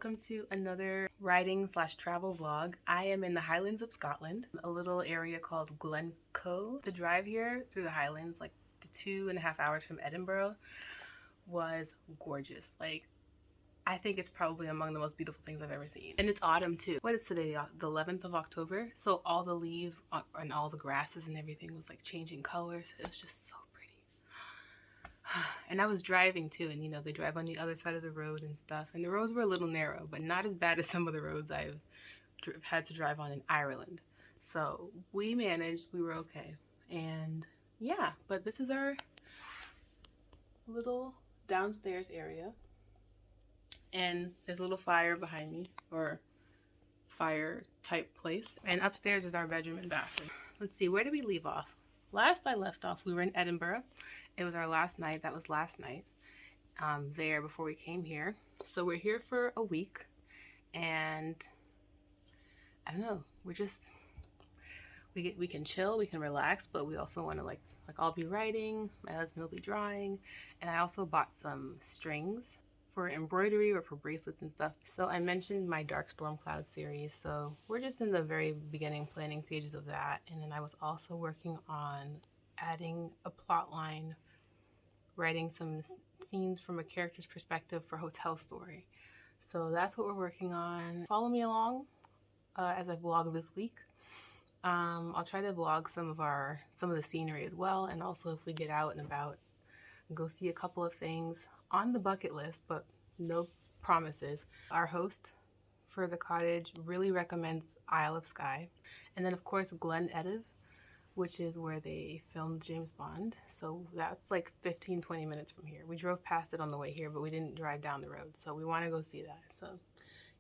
welcome to another riding slash travel vlog. I am in the Highlands of Scotland, a little area called Glencoe. The drive here through the Highlands, like the 2.5 hours from Edinburgh, was gorgeous. Like, I think it's probably among the most beautiful things I've ever seen. And it's autumn too. What is today? The 11th of October. So all the leaves and all the grasses and everything was like changing colors. It was just so pretty. And I was driving too, and you know, they drive on the other side of the road and stuff. And the roads were a little narrow, but not as bad as some of the roads I've had to drive on in Ireland. So we managed, we were okay. And yeah, but this is our little downstairs area. And there's a little fire behind me, or fire type place. And upstairs is our bedroom and bathroom. Let's see, where did we leave off? Last I left off, we were in Edinburgh. It was our last night. That was last night there before we came here. So we're here for a week, and I don't know, we can chill, we can relax, but we also want to like I'll be writing, my husband will be drawing, and I also bought some strings for embroidery or for bracelets and stuff. So I mentioned my Dark Storm Cloud series, so we're just in the very beginning planning stages of that. And then I was also working on adding a plot line, writing some scenes from a character's perspective for Hotel Story. So that's what we're working on. Follow me along as I vlog this week. I'll try to vlog some of the scenery as well, and also if we get out and about, go see a couple of things on the bucket list, but no promises. Our host for the cottage really recommends Isle of Skye, and then of course Glen Edinburgh, which is where they filmed James Bond. So that's like 15-20 minutes from here. We drove past it on the way here, but we didn't drive down the road, so we want to go see that. So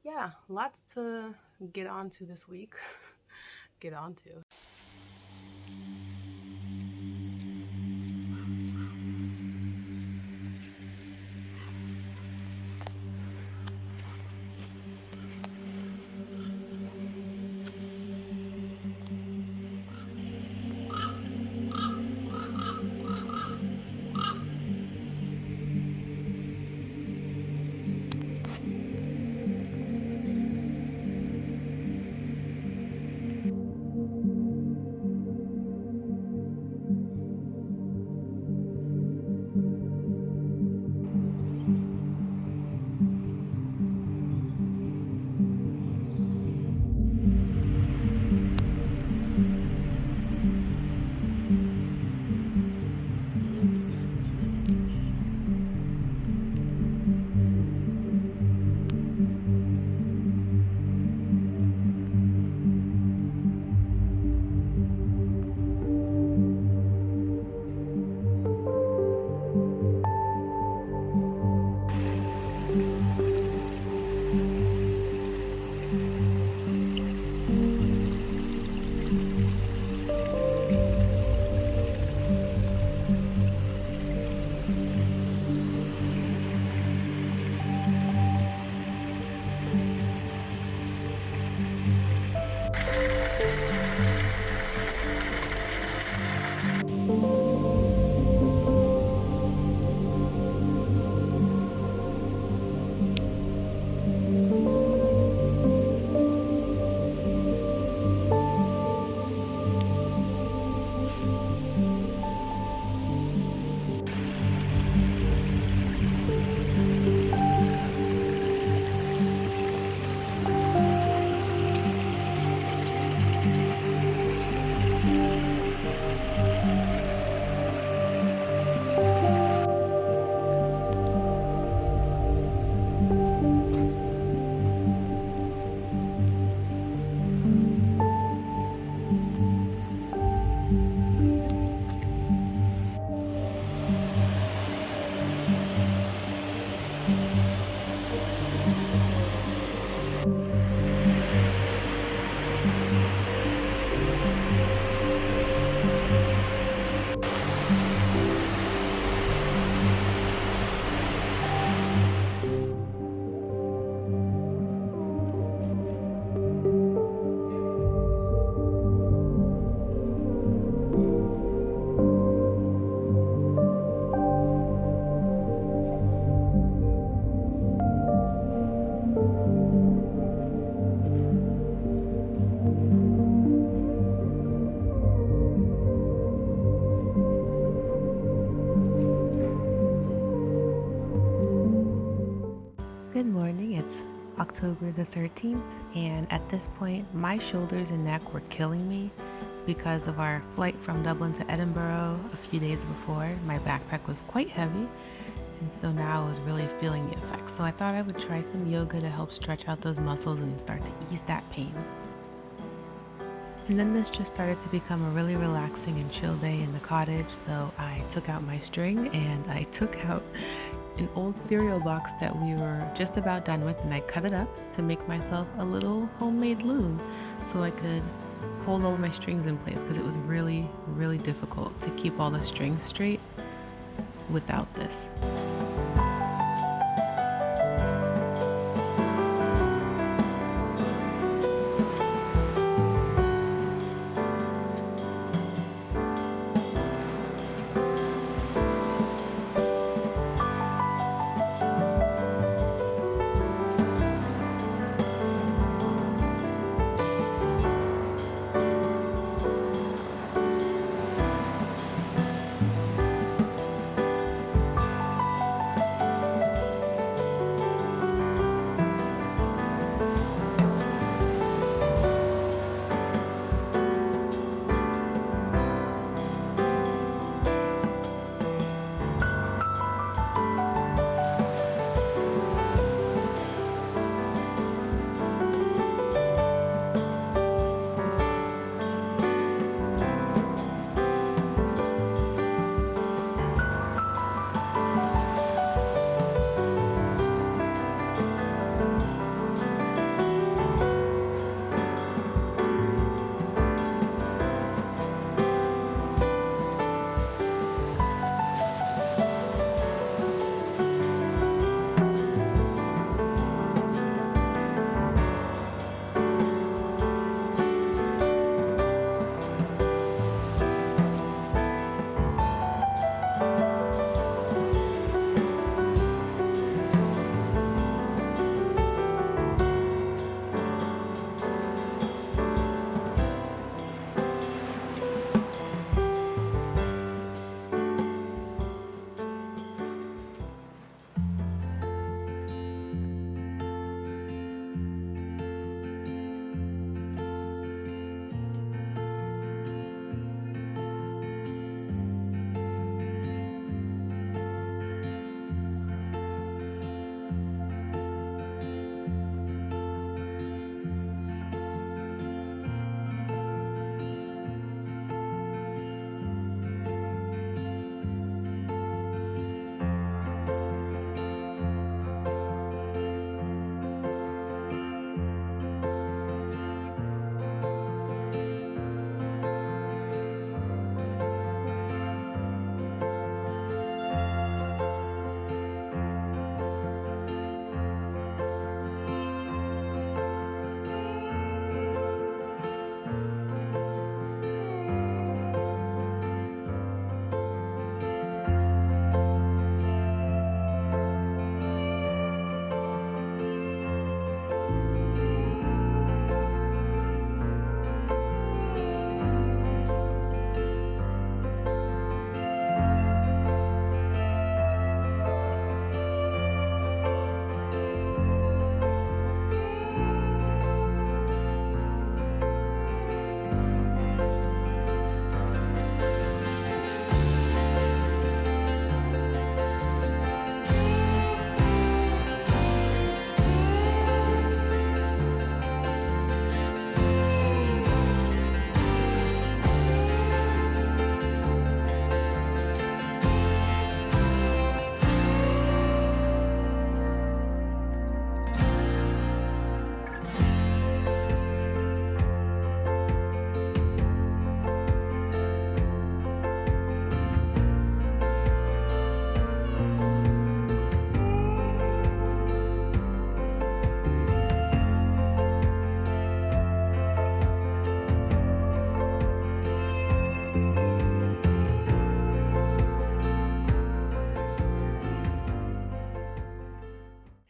yeah, lots to get onto this week. Get onto. October the 13th, and at this point, my shoulders and neck were killing me because of our flight from Dublin to Edinburgh a few days before. My backpack was quite heavy, and so now I was really feeling the effects. So I thought I would try some yoga to help stretch out those muscles and start to ease that pain. And then this just started to become a really relaxing and chill day in the cottage, so I took out my string and I took out an old cereal box that we were just about done with, and I cut it up to make myself a little homemade loom so I could hold all my strings in place, because it was really, really difficult to keep all the strings straight without this.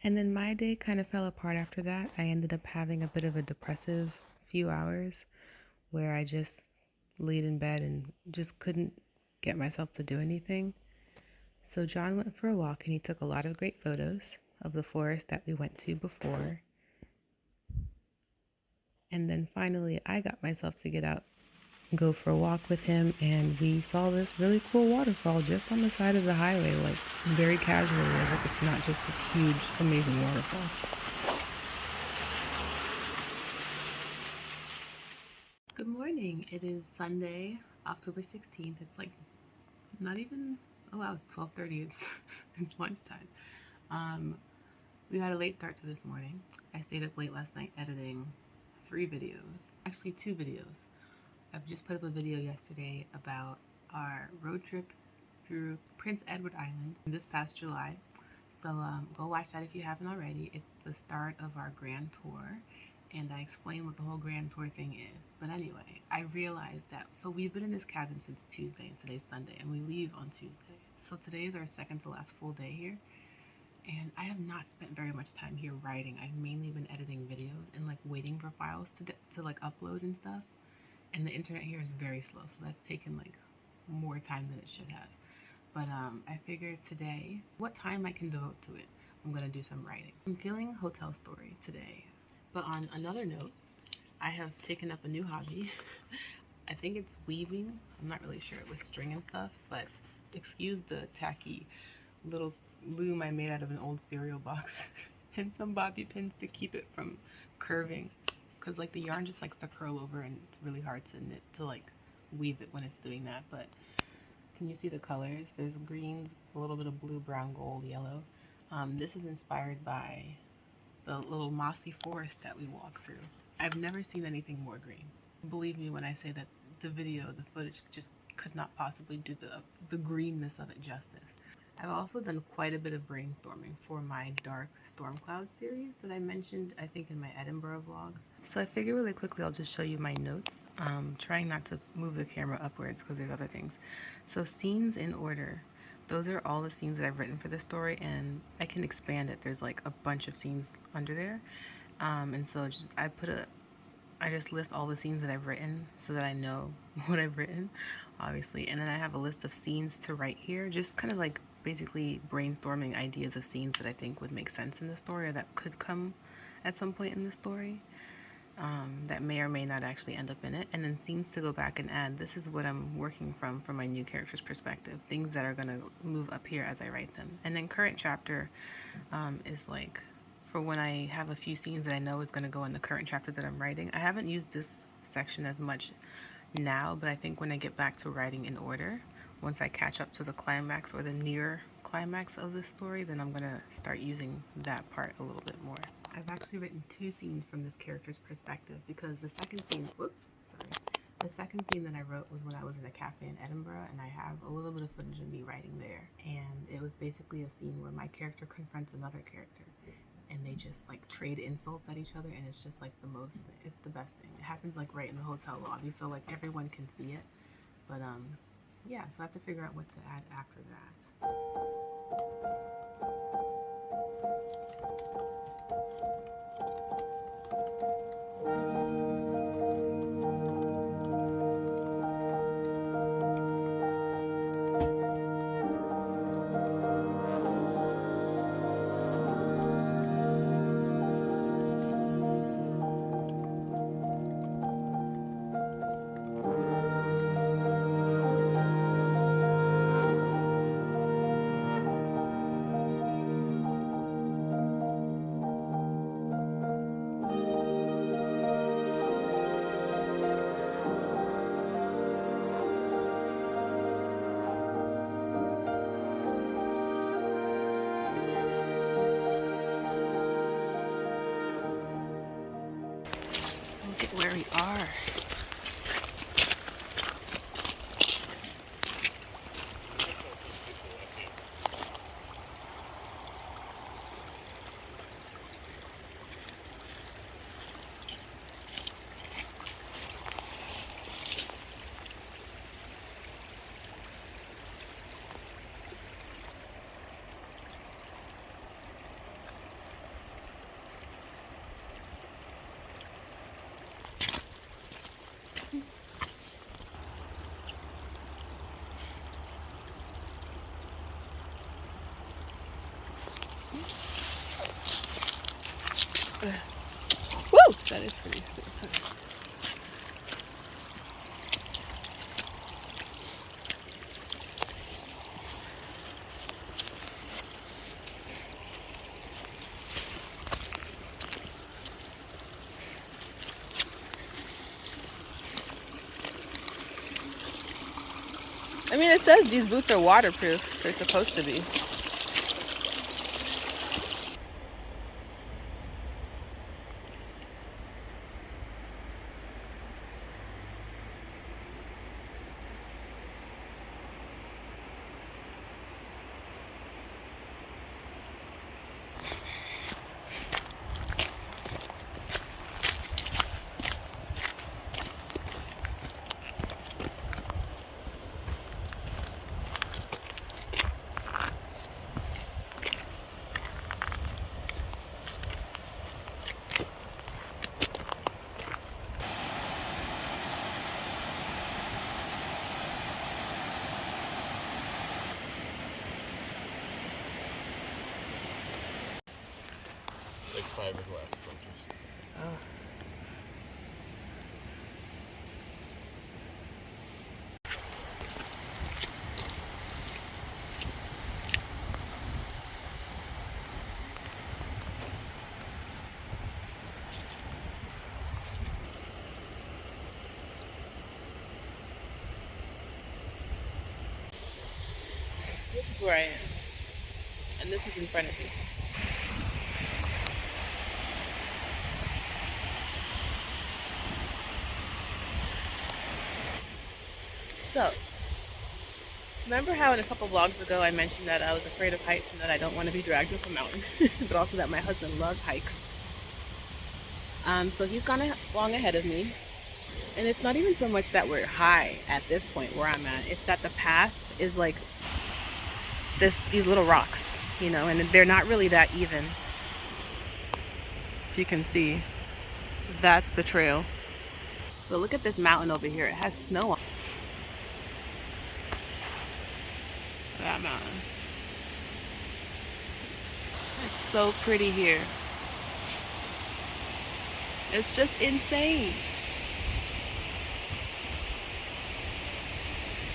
And then my day kind of fell apart after that. I ended up having a bit of a depressive few hours where I just laid in bed and just couldn't get myself to do anything. So John went for a walk and he took a lot of great photos of the forest that we went to before. And then finally, I got myself to get out and go for a walk with him, and we saw this really cool waterfall just on the side of the highway, like very casually, as if it's not just this huge, amazing waterfall. Good morning. It is Sunday, October 16th. It's like not even, oh wow, it's 12:30. It's lunchtime. We had a late start to this morning. I stayed up late last night editing 3 videos, actually 2 videos. I've just put up a video yesterday about our road trip through Prince Edward Island this past July. So go watch that if you haven't already. It's the start of our grand tour, and I explain what the whole grand tour thing is. But anyway, I realized that, so we've been in this cabin since Tuesday, and today's Sunday, and we leave on Tuesday. So today is our second to last full day here. And I have not spent very much time here writing. I've mainly been editing videos and like waiting for files to like upload and stuff. And the internet here is very slow, so that's taken like more time than it should have. But I figured today, what time I can devote to it, I'm gonna do some writing. I'm feeling hotel story today. But on another note, I have taken up a new hobby. I think it's weaving. I'm not really sure, with string and stuff, but excuse the tacky little loom I made out of an old cereal box and some bobby pins to keep it from curving, because like the yarn just likes to curl over and it's really hard to knit, to like weave it when it's doing that. But can you see the colors? There's greens, a little bit of blue, brown, gold, yellow. This is inspired by the little mossy forest that we walk through. I've never seen anything more green. Believe me when I say that the footage just could not possibly do the greenness of it justice. I've also done quite a bit of brainstorming for my dark storm cloud series that I mentioned, I think, in my Edinburgh vlog. So I figure really quickly I'll just show you my notes, trying not to move the camera upwards because there's other things. So scenes in order. Those are all the scenes that I've written for the story, and I can expand it. There's like a bunch of scenes under there. And so I just list all the scenes that I've written so that I know what I've written, obviously. And then I have a list of scenes to write here, just kind of like basically brainstorming ideas of scenes that I think would make sense in the story, or that could come at some point in the story, that may or may not actually end up in it. And then scenes to go back and add. This is what I'm working from my new character's perspective, things that are going to move up here as I write them. And then current chapter is like for when I have a few scenes that I know is going to go in the current chapter that I'm writing. I haven't used this section as much now, but I think when I get back to writing in order, once I catch up to the climax or the near climax of the story, then I'm going to start using that part a little bit more. I've actually written 2 scenes from this character's perspective, because the second scene, the second scene that I wrote was when I was in a cafe in Edinburgh, and I have a little bit of footage of me writing there. And it was basically a scene where my character confronts another character, and they just like trade insults at each other, and it's just like it's the best thing. It happens like right in the hotel lobby, so like everyone can see it. But yeah, so I have to figure out what to add after that. Look at where we are. I mean, it says these boots are waterproof. They're supposed to be. Like fiberglass splinters. Oh. This is where I am. And this is in front of me. So, remember how in a couple vlogs ago I mentioned that I was afraid of heights and that I don't want to be dragged up a mountain, but also that my husband loves hikes. So he's gone along ahead of me, and it's not even so much that we're high at this point where I'm at. It's that the path is like these little rocks, you know, and they're not really that even. If you can see, that's the trail. But look at this mountain over here. It has snow on that mountain. It's so pretty here. It's just insane.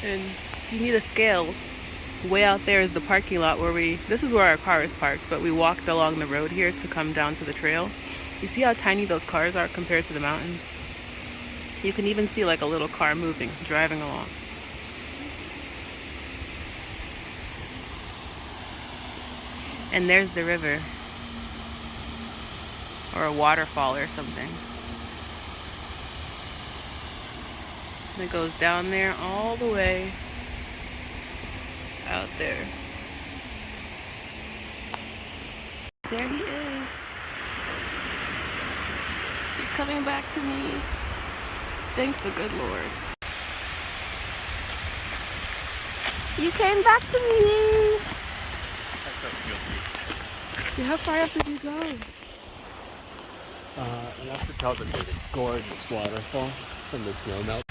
And if you need a scale, way out there is the parking lot where this is where our car is parked, but we walked along the road here to come down to the trail. You see how tiny those cars are compared to the mountain? You can even see like a little car moving, driving along. And there's the river. Or a waterfall or something. And it goes down there all the way out there. There he is. He's coming back to me. Thank the good Lord. You came back to me. How far up did you go? Enough to tell that there's a gorgeous waterfall from the snow melt.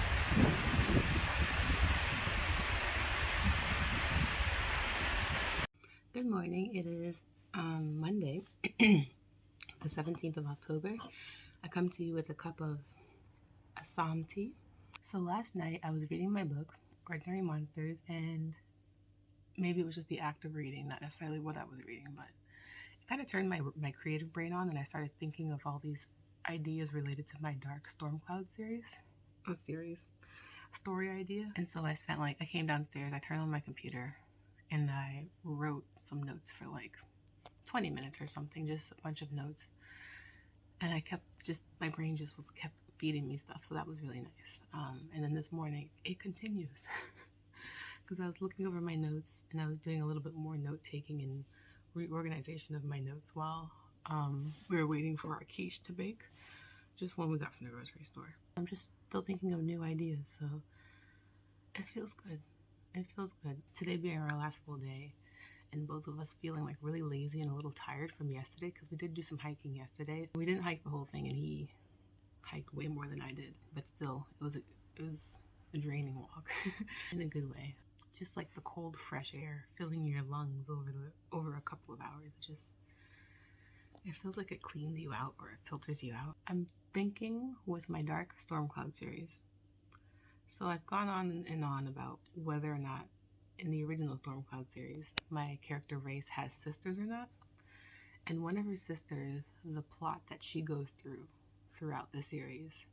Good morning. It is Monday, the 17th of October. I come to you with a cup of Assam tea. So last night I was reading my book, Ordinary Monsters, and maybe it was just the act of reading, not necessarily what I was reading, but it kind of turned my creative brain on, and I started thinking of all these ideas related to my Dark Storm Cloud story idea. And so I came downstairs, I turned on my computer, and I wrote some notes for like 20 minutes or something, just a bunch of notes. And my brain just kept feeding me stuff, so that was really nice. And then this morning, it continues. Because I was looking over my notes, and I was doing a little bit more note-taking and reorganization of my notes while we were waiting for our quiche to bake, just one we got from the grocery store. I'm just still thinking of new ideas, so it feels good. It feels good. Today being our last full day, and both of us feeling like really lazy and a little tired from yesterday, because we did do some hiking yesterday. We didn't hike the whole thing, and he hiked way more than I did, but still, it was a draining walk in a good way. Just like the cold, fresh air filling your lungs over a couple of hours. It feels like it cleans you out or it filters you out. I'm thinking with my Dark Storm Cloud series. So I've gone on and on about whether or not in the original Storm Cloud series my character Race has sisters or not. And one of her sisters, the plot that she goes throughout the series,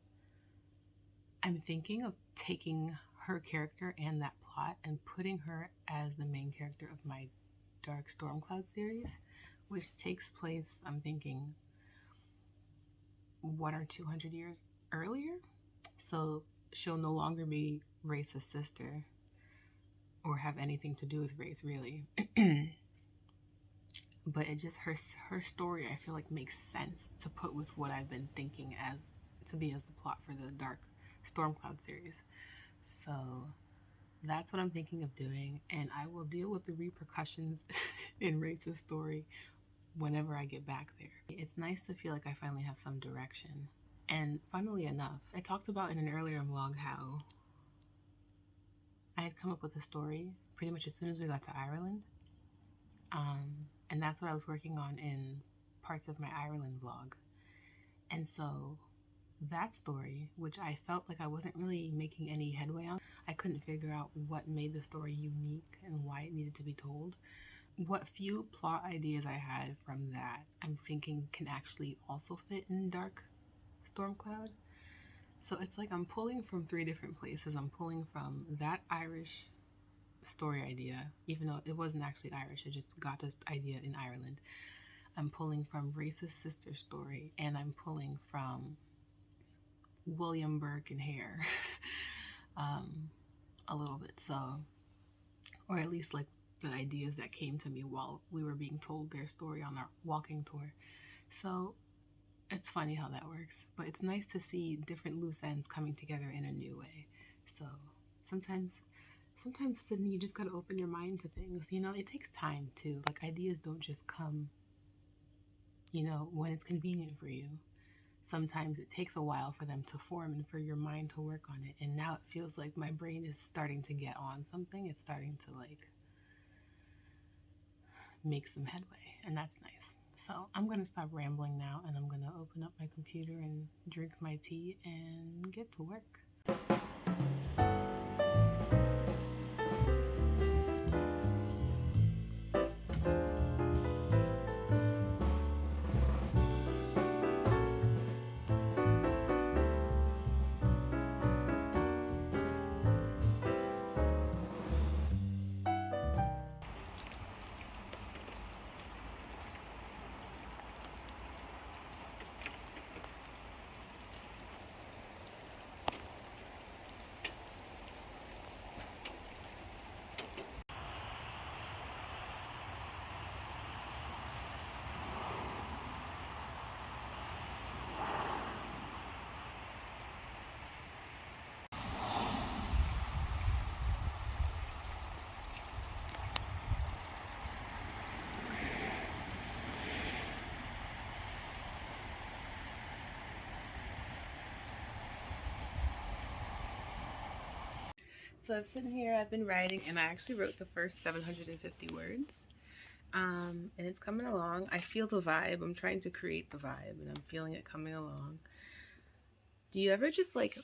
I'm thinking of taking her character and that plot and putting her as the main character of my Dark Stormcloud series, which takes place, I'm thinking, 100 or 200 years earlier. So she'll no longer be Race's sister or have anything to do with Race, really. But it just, her story, I feel like, makes sense to put with what I've been thinking as to be as the plot for the Dark Stormcloud series. So that's what I'm thinking of doing, and I will deal with the repercussions in Race's story whenever I get back there. It's nice to feel like I finally have some direction. And funnily enough, I talked about in an earlier vlog how I had come up with a story pretty much as soon as we got to Ireland. And that's what I was working on in parts of my Ireland vlog. And so that story, which I felt like I wasn't really making any headway on, I couldn't figure out what made the story unique and why it needed to be told. What few plot ideas I had from that, I'm thinking can actually also fit in Dark Stormcloud. So it's like I'm pulling from 3 different places. I'm pulling from that Irish story idea, even though it wasn't actually Irish, I just got this idea in Ireland. I'm pulling from Race's sister story, and I'm pulling from William Burke and Hare a little bit. So, or at least like the ideas that came to me while we were being told their story on our walking tour. So it's funny how that works, but it's nice to see different loose ends coming together in a new way. So sometimes, Sydney, you just gotta open your mind to things. You know, it takes time too. Like, ideas don't just come, you know, when it's convenient for you. Sometimes it takes a while for them to form and for your mind to work on it. And now it feels like my brain is starting to get on something. It's starting to like make some headway, and that's nice. So I'm gonna stop rambling now, and I'm gonna open up my computer and drink my tea and get to work. So I'm sitting here, I've been writing, and I actually wrote the first 750 words. And it's coming along. I feel the vibe. I'm trying to create the vibe, and I'm feeling it coming along. Do you ever just like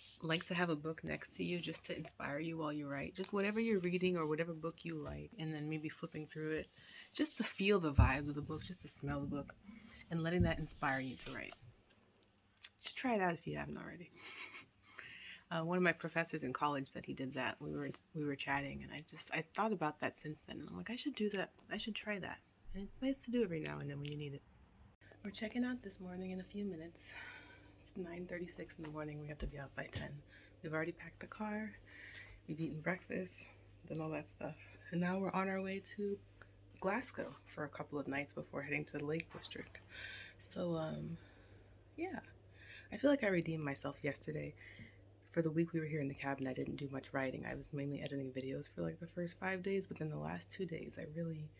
to have a book next to you just to inspire you while you write? Just whatever you're reading or whatever book you like, and then maybe flipping through it just to feel the vibe of the book, just to smell the book, and letting that inspire you to write. Just try it out if you haven't already. One of my professors in college said he did that. We were chatting, and I thought about that since then. And I'm like, I should do that. I should try that. And it's nice to do every now and then when you need it. We're checking out this morning in a few minutes. It's 9:36 in the morning. We have to be out by 10. We've already packed the car. We've eaten breakfast, done all that stuff, and now we're on our way to Glasgow for a couple of nights before heading to the Lake District. So, yeah, I feel like I redeemed myself yesterday. For the week we were here in the cabin, I didn't do much writing. I was mainly editing videos for like the first 5 days, but then the last 2 days I really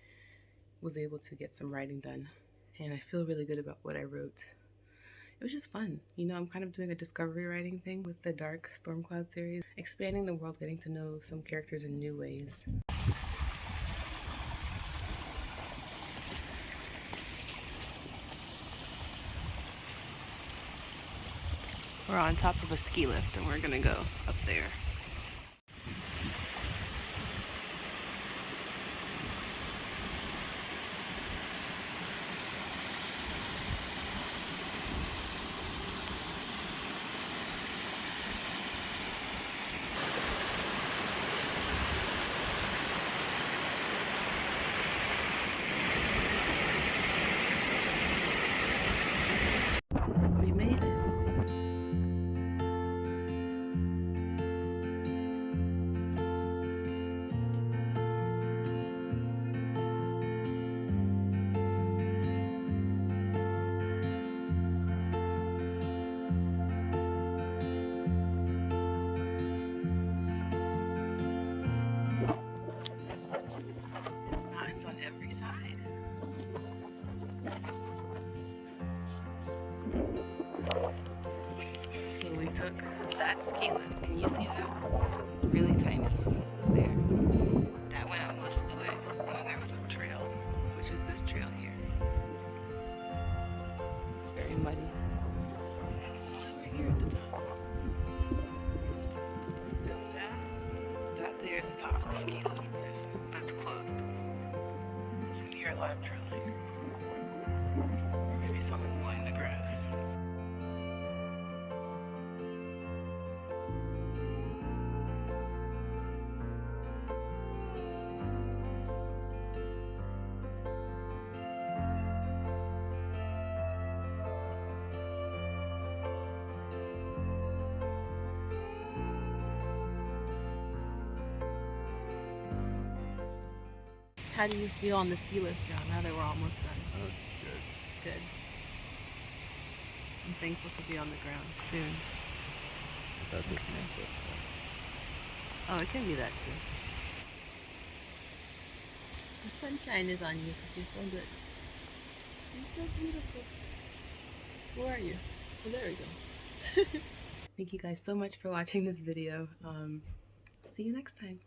was able to get some writing done, and I feel really good about what I wrote. It was just fun. You know, I'm kind of doing a discovery writing thing with the Dark Stormcloud series, expanding the world, getting to know some characters in new ways. We're on top of a ski lift, and we're gonna go up there. Can you see that? Really tiny. There. That went out most of the way. And then there was a trail, which is this trail here. Very muddy. Over here at the top. And that there is the top of the ski lift. That's closed. You can hear a lot of drilling. Or maybe someone's mowing the grass. How do you feel on the ski lift, John, now that we're almost done? Oh, good. Good. I'm thankful to be on the ground soon. I thought this meant that. Oh, it can be that too. The sunshine is on you because you're so good. You're so beautiful. Where are you? Oh, there we go. Thank you guys so much for watching this video. See you next time.